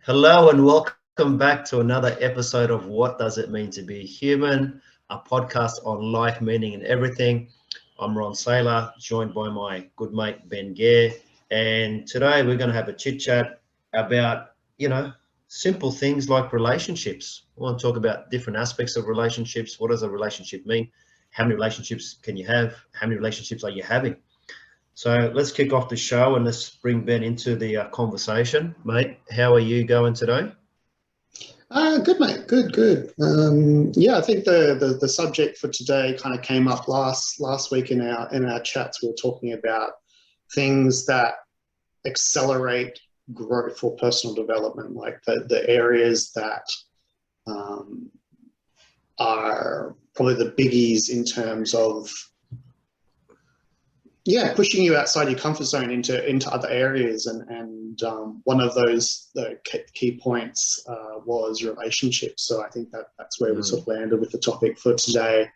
Hello and welcome back to another episode of What Does It Mean to Be Human, a podcast on life, meaning and everything. I'm Ron Saylor, joined by my good mate Ben Gare, and today we're going to have a chit chat about, simple things like relationships. I want to talk about different aspects of relationships. What does a relationship mean? How many relationships can you have? How many relationships are you having? So let's kick off the show and let's bring Ben into the conversation. Mate, how are you going today? Good, mate. Good. I think the subject for today kind of came up last week in our chats. We were talking about things that accelerate growth or personal development, like the areas that are probably the biggies in terms of pushing you outside your comfort zone into other areas, and one of those the key points was relationships. So I think that's where we sort of landed with the topic for today,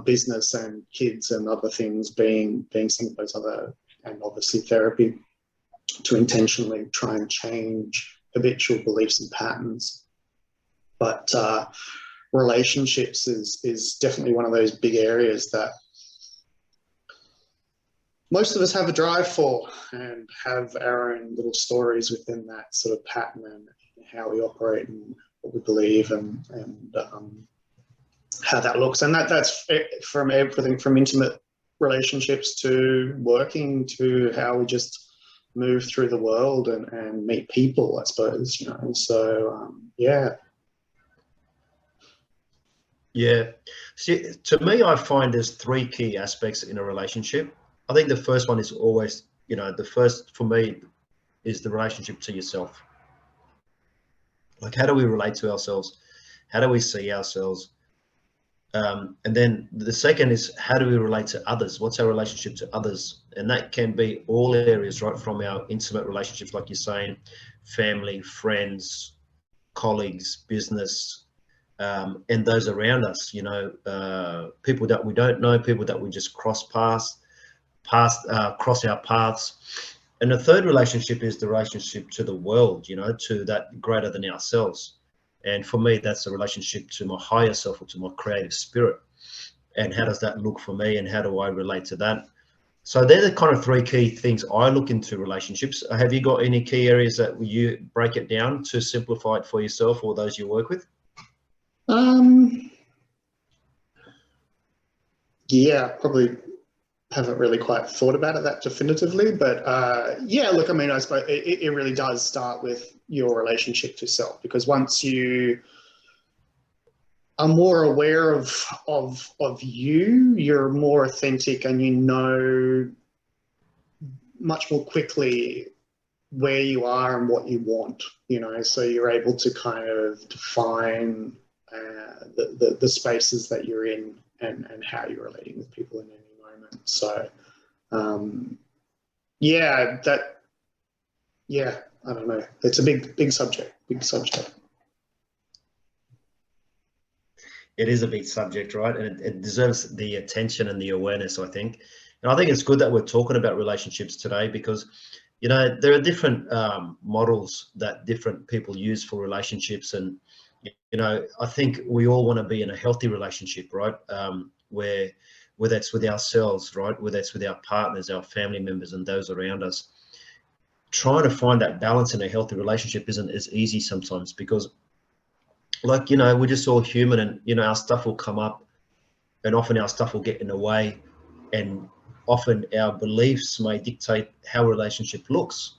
business and kids and other things being some of those other, and obviously therapy to intentionally try and change habitual beliefs and patterns. But relationships is definitely one of those big areas that most of us have a drive for and have our own little stories within that sort of pattern and how we operate and what we believe and how that looks. And that's from everything from intimate relationships to working to how we just move through the world and meet people, I suppose, So, Yeah. See, to me, I find there's three key aspects in a relationship. I think the first one is always, the first for me is the relationship to yourself. Like, how do we relate to ourselves? How do we see ourselves? And then the second is, how do we relate to others? What's our relationship to others? And that can be all areas, right? From our intimate relationships, like you're saying, family, friends, colleagues, business, and those around us, people that we don't know, people that we just cross our paths. And the third relationship is the relationship to the world, to that greater than ourselves. And for me, that's a relationship to my higher self or to my creative spirit. And how does that look for me, and how do I relate to that? So they're the kind of three key things I look into relationships. Have you got any key areas that you break it down to simplify it for yourself or those you work with? Probably haven't really quite thought about it that definitively, but look, I mean, I suppose it really does start with your relationship to self, because once you are more aware of you, you're more authentic, and you know much more quickly where you are and what you want, so you're able to kind of define the spaces that you're in and how you're relating with people in any moment. So I don't know, it's a big subject. It is a big subject, right? And it deserves the attention and the awareness, I think. And I think it's good that we're talking about relationships today, because there are different models that different people use for relationships. And I think we all want to be in a healthy relationship, right? Where whether it's with ourselves, right? Whether it's with our partners, our family members, and those around us. Trying to find that balance in a healthy relationship isn't as easy sometimes, because we're just all human, and, our stuff will come up, and often our stuff will get in the way, and often our beliefs may dictate how a relationship looks.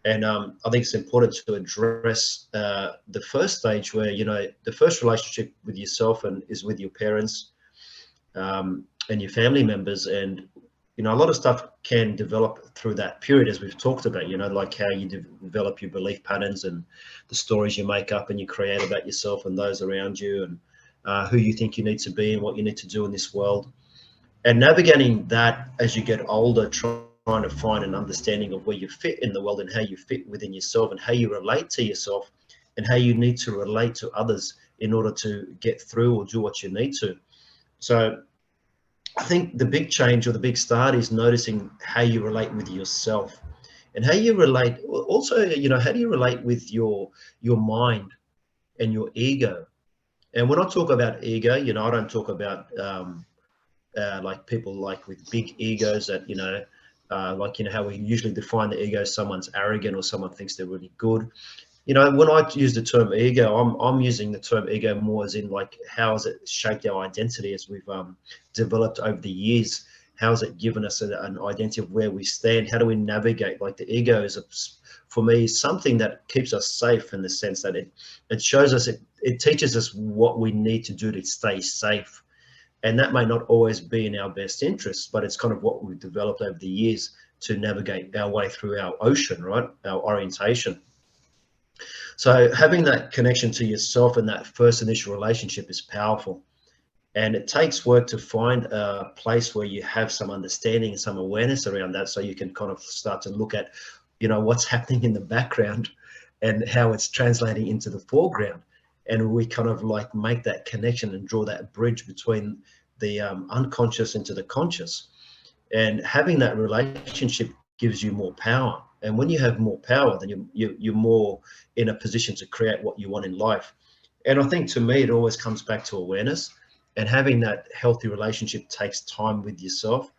And I think it's important to address the first stage where, the first relationship with yourself and is with your parents and your family members. And, a lot of stuff can develop through that period, as we've talked about, like how you develop your belief patterns and the stories you make up and you create about yourself and those around you, and who you think you need to be and what you need to do in this world. And navigating that as you get older, trying to find an understanding of where you fit in the world and how you fit within yourself and how you relate to yourself and how you need to relate to others in order to get through or do what you need to. So I think the big change or the big start is noticing how you relate with yourself. and how you relate. Also, you know, how do you relate with your mind and your ego? And when I talk about ego, you know, I don't talk about like people like with big egos that, you know, like, you know, how we usually define the ego, someone's arrogant or someone thinks they're really good. You know, when I use the term ego, I'm using the term ego more as in like, how has it shaped our identity as we've developed over the years? How has it given us an identity of where we stand? How do we navigate? Like the ego is, for me, something that keeps us safe in the sense that it shows us, it teaches us what we need to do to stay safe. And that may not always be in our best interests, but it's kind of what we've developed over the years to navigate our way through our ocean, right? Our orientation. So having that connection to yourself and that first initial relationship is powerful. And it takes work to find a place where you have some understanding and some awareness around that, so you can kind of start to look at, you know, what's happening in the background and how it's translating into the foreground. And we kind of like make that connection and draw that bridge between the unconscious into the conscious. And having that relationship gives you more power. And when you have more power, then you're more in a position to create what you want in life. And I think, to me, it always comes back to awareness, and having that healthy relationship takes time with yourself.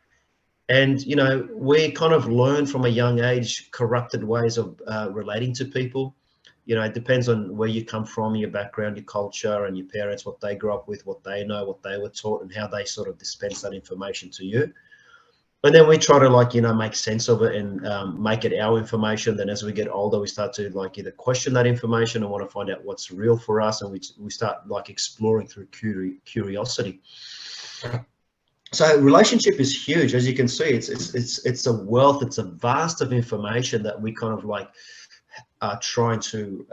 And, you know, we kind of learn from a young age corrupted ways of relating to people. You know, it depends on where you come from, your background, your culture, and your parents, what they grew up with, what they know, what they were taught, and how they sort of dispense that information to you. And then we try to, like, you know, make sense of it and make it our information. Then as we get older, we start to like either question that information and want to find out what's real for us. And we start like exploring through curiosity. So relationship is huge. As you can see, it's a wealth, it's a vast of information that we kind of like are trying to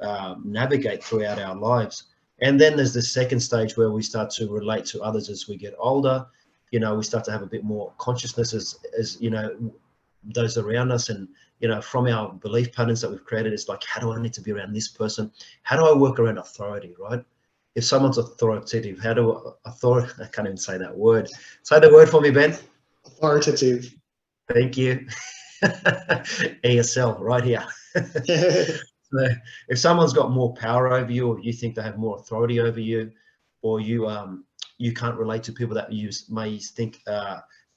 navigate throughout our lives. And then there's the second stage where we start to relate to others as we get older. You know, we start to have a bit more consciousness as you know, those around us, and, you know, from our belief patterns that we've created, it's like, how do I need to be around this person? How do I work around authority, right? If someone's authoritative, how do I can't even say that word. Say the word for me, Ben. Authoritative. Thank you. ESL right here. So if someone's got more power over you, or you think they have more authority over you, or you can't relate to people that you may think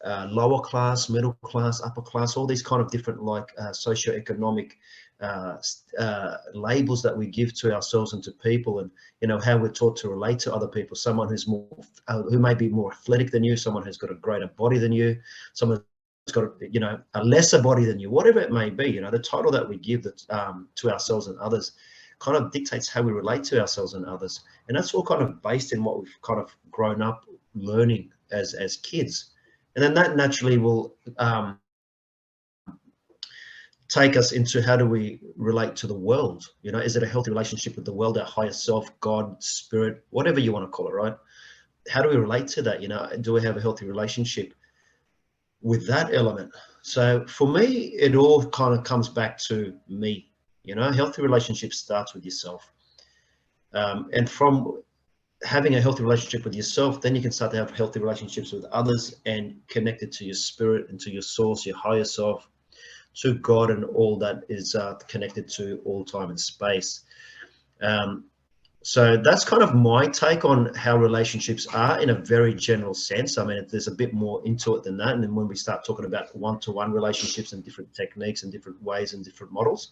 lower class, middle class, upper class, all these kind of different like socioeconomic labels that we give to ourselves and to people, and, you know, how we're taught to relate to other people. Someone who's more, who may be more athletic than you, someone who's got a greater body than you, someone who's got, you know, a lesser body than you, whatever it may be. You know, the title that we give that to ourselves and others kind of dictates how we relate to ourselves and others. And that's all kind of based in what we've kind of grown up learning as kids. And then that naturally will take us into, how do we relate to the world? You know, is it a healthy relationship with the world, our higher self, God, spirit, whatever you want to call it, right? How do we relate to that? You know, do we have a healthy relationship with that element? So for me, it all kind of comes back to me. You know, healthy relationship starts with yourself. And from having a healthy relationship with yourself, then you can start to have healthy relationships with others and connected to your spirit and to your source, your higher self, to God, and all that is connected to all time and space. So that's kind of my take on how relationships are in a very general sense. I mean, there's a bit more into it than that. And then when we start talking about one-to-one relationships and different techniques and different ways and different models,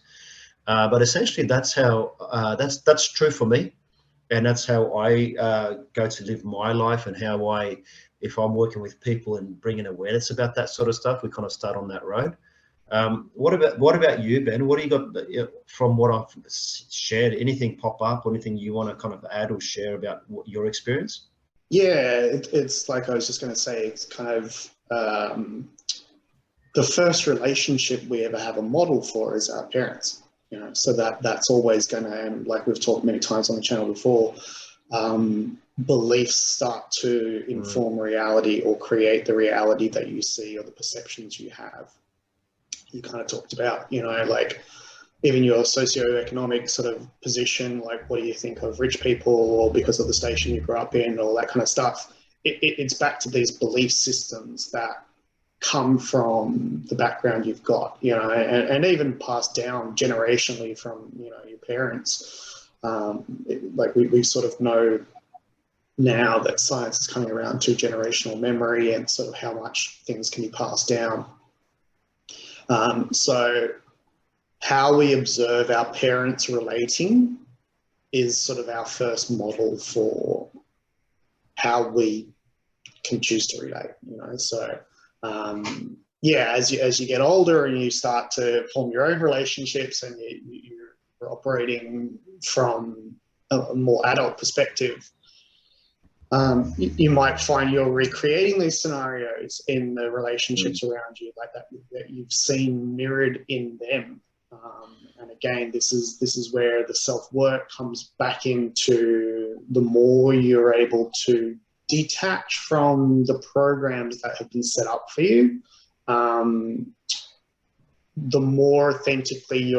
but essentially that's how that's true for me, and that's how I go to live my life, and how if I'm working with people and bringing awareness about that sort of stuff, we kind of start on that road. What about you, Ben? What do you got from what I've shared? Anything pop up, or anything you want to kind of add or share about your experience? Yeah, it's like I was just going to say, it's kind of the first relationship we ever have a model for is our parents. You know, so that's always going to, and like we've talked many times on the channel before, beliefs start to inform reality or create the reality that you see or the perceptions you have. You kind of talked about, you know, like even your socioeconomic sort of position, like what do you think of rich people, or because of the station you grew up in, all that kind of stuff. It's back to these belief systems that come from the background you've got, you know, and even passed down generationally from, you know, your parents. Like we sort of know now that science is coming around to generational memory and sort of how much things can be passed down. So how we observe our parents relating is sort of our first model for how we can choose to relate, you know. So yeah, as you get older and you start to form your own relationships and you're operating from a more adult perspective, you might find you're recreating these scenarios in the relationships around you, like that you've seen mirrored in them. And again, this is where the self-work comes back into. The more you're able to detach from the programs that have been set up for you, the more authentically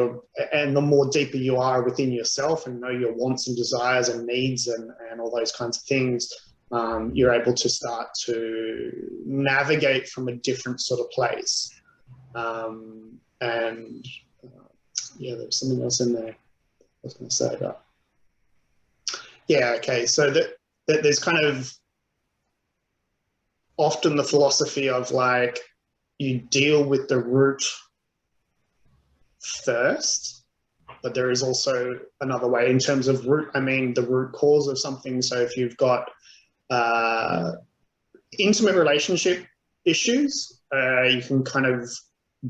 and the more deeper you are within yourself and know your wants and desires and needs and all those kinds of things, you're able to start to navigate from a different sort of place. Yeah, there's something else in there I was going to say about. Yeah, okay, so that there's kind of often the philosophy of like you deal with the root first, but there is also another way in terms of root. I mean, the root cause of something. So if you've got intimate relationship issues, you can kind of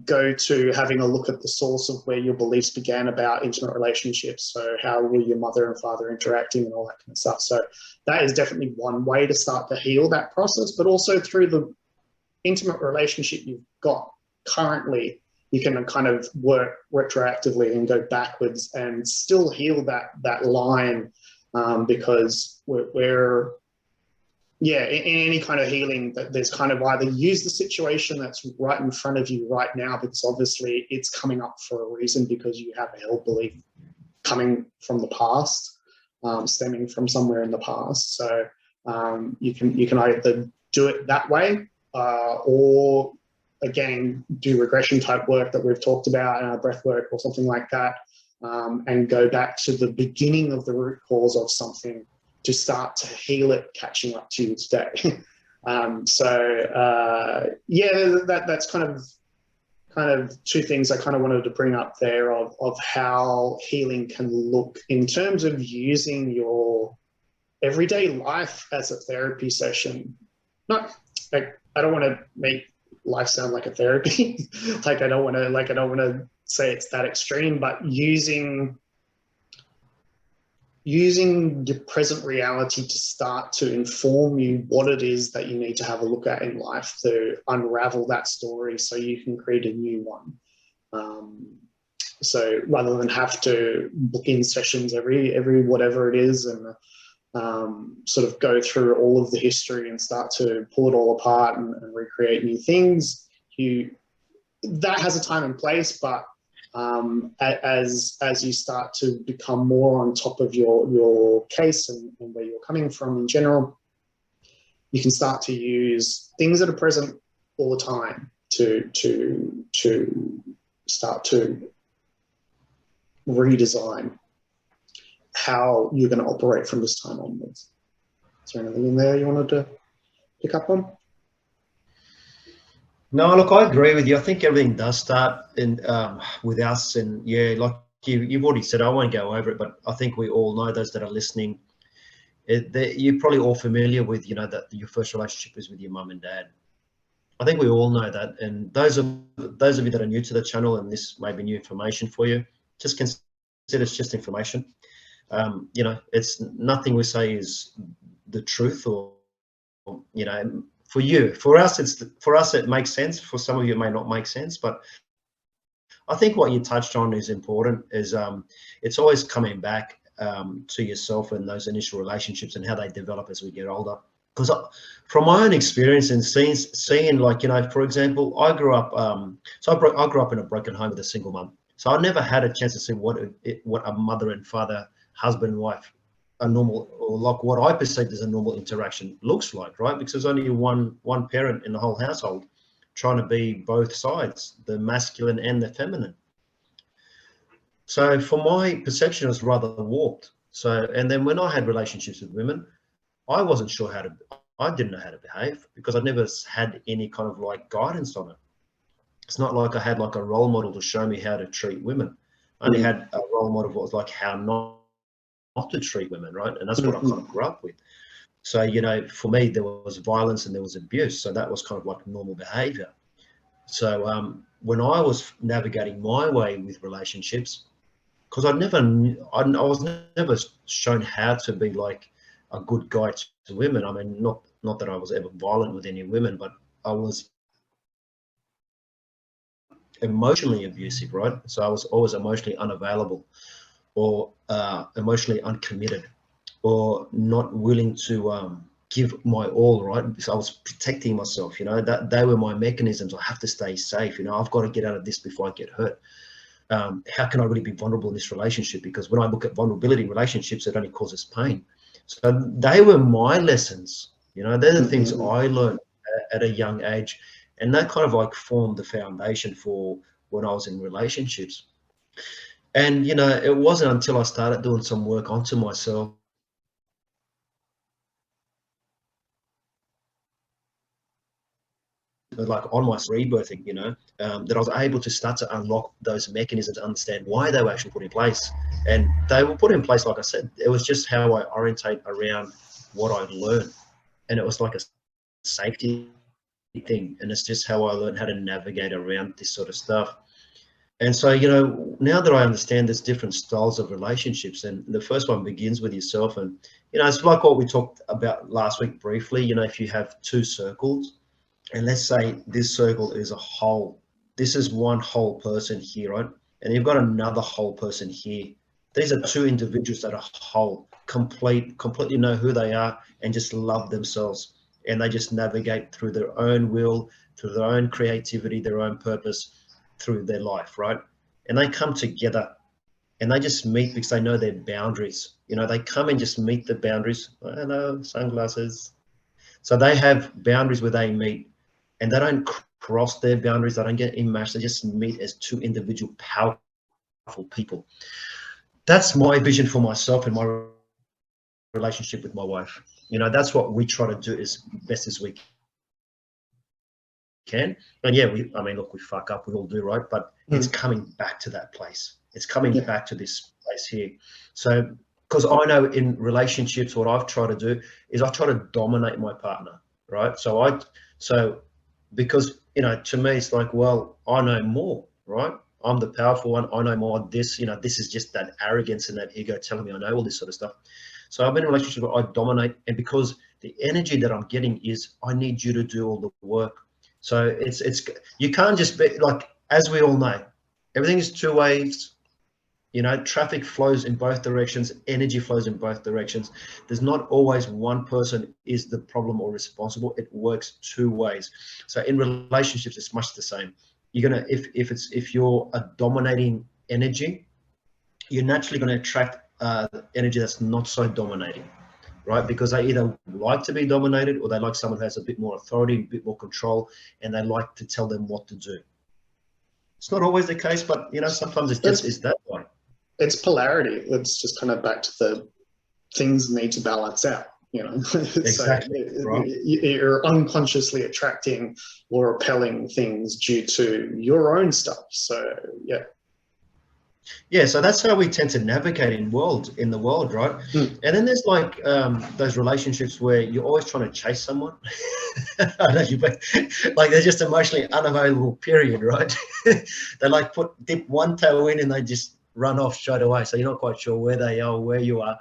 go to having a look at the source of where your beliefs began about intimate relationships. So how were your mother and father interacting and all that kind of stuff. So that is definitely one way to start to heal that process, but also through the intimate relationship you've got currently, you can kind of work retroactively and go backwards and still heal that line, because we're yeah, in any kind of healing, that there's kind of either use the situation that's right in front of you right now, because obviously it's coming up for a reason, because you have a held belief coming from the past, stemming from somewhere in the past. So you can either do it that way, or again, do regression type work that we've talked about, breath work or something like that, and go back to the beginning of the root cause of something to start to heal it, catching up to you today. Yeah, that's kind of two things I kind of wanted to bring up there of how healing can look in terms of using your everyday life as a therapy session. Not like, I don't want to make life sound like a therapy. I don't want to say it's that extreme, but using your present reality to start to inform you what it is that you need to have a look at in life to unravel that story so you can create a new one. So rather than have to book in sessions every whatever it is and sort of go through all of the history and start to pull it all apart and recreate new things, that has a time and place, but as you start to become more on top of your case and where you're coming from in general, you can start to use things that are present all the time to start to redesign how you're going to operate from this time onwards. Is there anything in there you wanted to pick up on? No, look, I agree with you. I think everything does start with us, and yeah, like you've already said, I won't go over it, but I think we all know, those that are listening, you're probably all familiar with, you know, that your first relationship is with your mum and dad. I think we all know that, and those of you that are new to the channel, and this may be new information for you, just consider it's just information. You know, it's nothing we say is the truth, or you know. For us, it makes sense. For some of you, it may not make sense. But I think what you touched on is important. Is it's always coming back to yourself and those initial relationships and how they develop as we get older. Because from my own experience and seeing, like, you know, for example, I grew up. I grew up in a broken home with a single mum. So I never had a chance to see what a mother and father, husband and wife, a normal, or like what I perceived as a normal interaction looks like, right? Because there's only one parent in the whole household. trying to be both sides, the masculine and the feminine. So for my perception, it was rather warped. So, and then when I had relationships with women, I wasn't sure I didn't know how to behave because I'd never had any kind of like guidance on it. It's not like I had like a role model to show me how to treat women. I only had a role model of what was like how not to treat women, right? And that's what I kind of grew up with. So, you know, for me, there was violence and there was abuse. So that was kind of like normal behavior. So when I was navigating my way with relationships, because I was never shown how to be like a good guy to women. I mean, not that I was ever violent with any women, but I was emotionally abusive, right? So I was always emotionally unavailable or emotionally uncommitted or not willing to give my all, right? So I was protecting myself, you know, that they were my mechanisms. I have to stay safe, you know, I've got to get out of this before I get hurt. How can I really be vulnerable in this relationship? Because when I look at vulnerability in relationships, it only causes pain. So they were my lessons, you know, they're the things I learned at a young age. And that kind of like formed the foundation for when I was in relationships. And, you know, it wasn't until I started doing some work onto myself, like on my rebirthing, you know, that I was able to start to unlock those mechanisms, understand why they were actually put in place. And they were put in place, like I said, it was just how I orientate around what I learned. And it was like a safety thing. And it's just how I learned how to navigate around this sort of stuff. And so, you know, now that I understand there's different styles of relationships, and the first one begins with yourself. And, you know, it's like what we talked about last week briefly. You know, if you have two circles, and let's say this circle is a whole, this is one whole person here, right? And you've got another whole person here. These are two individuals that are whole, completely know who they are and just love themselves. And they just navigate through their own will, through their own creativity, their own purpose through their life, right? And they come together and they just meet because they know their boundaries. You know, they come and just meet the boundaries. I know, sunglasses. So they have boundaries where they meet and they don't cross their boundaries. They don't get enmeshed. They just meet as two individual powerful people. That's my vision for myself and my relationship with my wife. You know, that's what we try to do as best as we can. And yeah, I mean, look, we fuck up, we all do, right? But it's coming back to that place. It's coming back to this place here. So, because I know in relationships, what I've tried to do is I try to dominate my partner, right? So because, you know, to me, it's like, well, I know more, right? I'm the powerful one. I know more. This, you know, this is just that arrogance and that ego telling me I know all this sort of stuff. So I've been in a relationship where I dominate, and because the energy that I'm getting is, I need you to do all the work. So it's you can't just be like, as we all know, everything is two ways. You know, traffic flows in both directions, energy flows in both directions. There's not always one person is the problem or responsible. It works two ways. So in relationships, it's much the same. You're gonna, if you're a dominating energy, you're naturally going to attract energy that's not so dominating, right? Because they either like to be dominated or they like someone who has a bit more authority, a bit more control, and they like to tell them what to do. It's not always the case, but, you know, sometimes it's just is that way. It's polarity. It's just kind of back to the things need to balance out, you know. Exactly. So right. you're unconsciously attracting or repelling things due to your own stuff. So yeah, so that's how we tend to navigate in the world, right? And then there's like those relationships where you're always trying to chase someone. I don't know, like they're just emotionally unavailable, period, right? They like dip one toe in and they just run off straight away. So you're not quite sure where they are, where you are.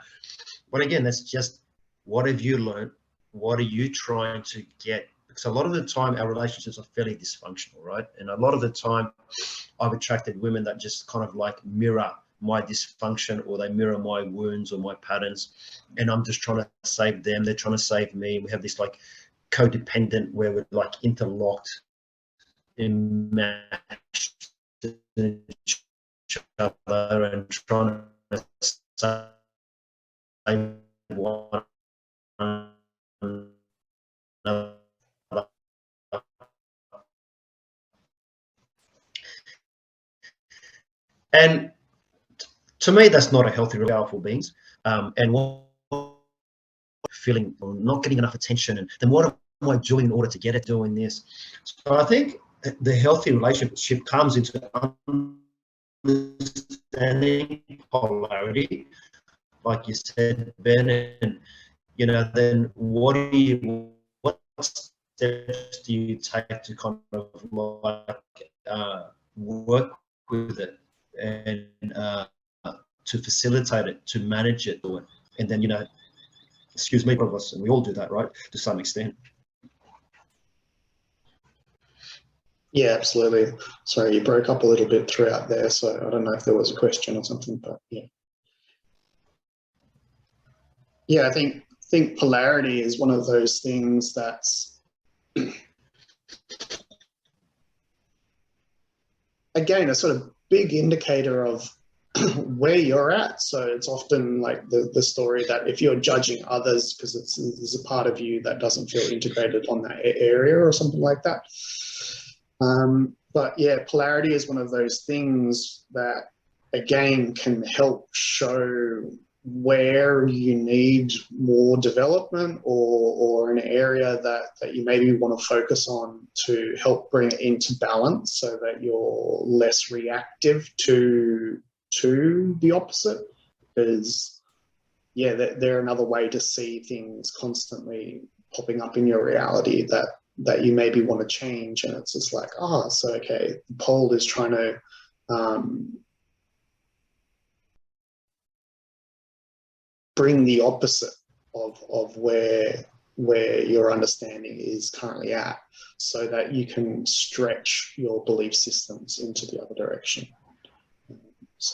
But again, that's just, what have you learned? What are you trying to get? Because a lot of the time our relationships are fairly dysfunctional, right? And a lot of the time I've attracted women that just kind of like mirror my dysfunction, or they mirror my wounds or my patterns. And I'm just trying to save them. They're trying to save me. We have this like codependent where we're like interlocked, enmeshed in each other and trying to save one another And to me, that's not a healthy, powerful beings. And what feeling or not getting enough attention, and then what am I doing in order to get it doing this? So I think the healthy relationship comes into understanding polarity, like you said, Ben, and then what steps do you take to kind of work with it and to facilitate it, to manage it, and then excuse me, of us, and we all do that, right, to some extent. Yeah, absolutely. Sorry, you broke up a little bit throughout there, so I don't know if there was a question or something, but yeah. Yeah, I think polarity is one of those things that's again a sort of big indicator of where you're at. So it's often like the story that if you're judging others because there's a part of you that doesn't feel integrated on that area or something like that. But yeah, polarity is one of those things that again can help show where you need more development or an area that you maybe want to focus on to help bring it into balance so that you're less reactive to the opposite. Because yeah, they're another way to see things constantly popping up in your reality that you maybe want to change, and it's just like, so okay, the pole is trying to bring the opposite of where your understanding is currently at, so that you can stretch your belief systems into the other direction.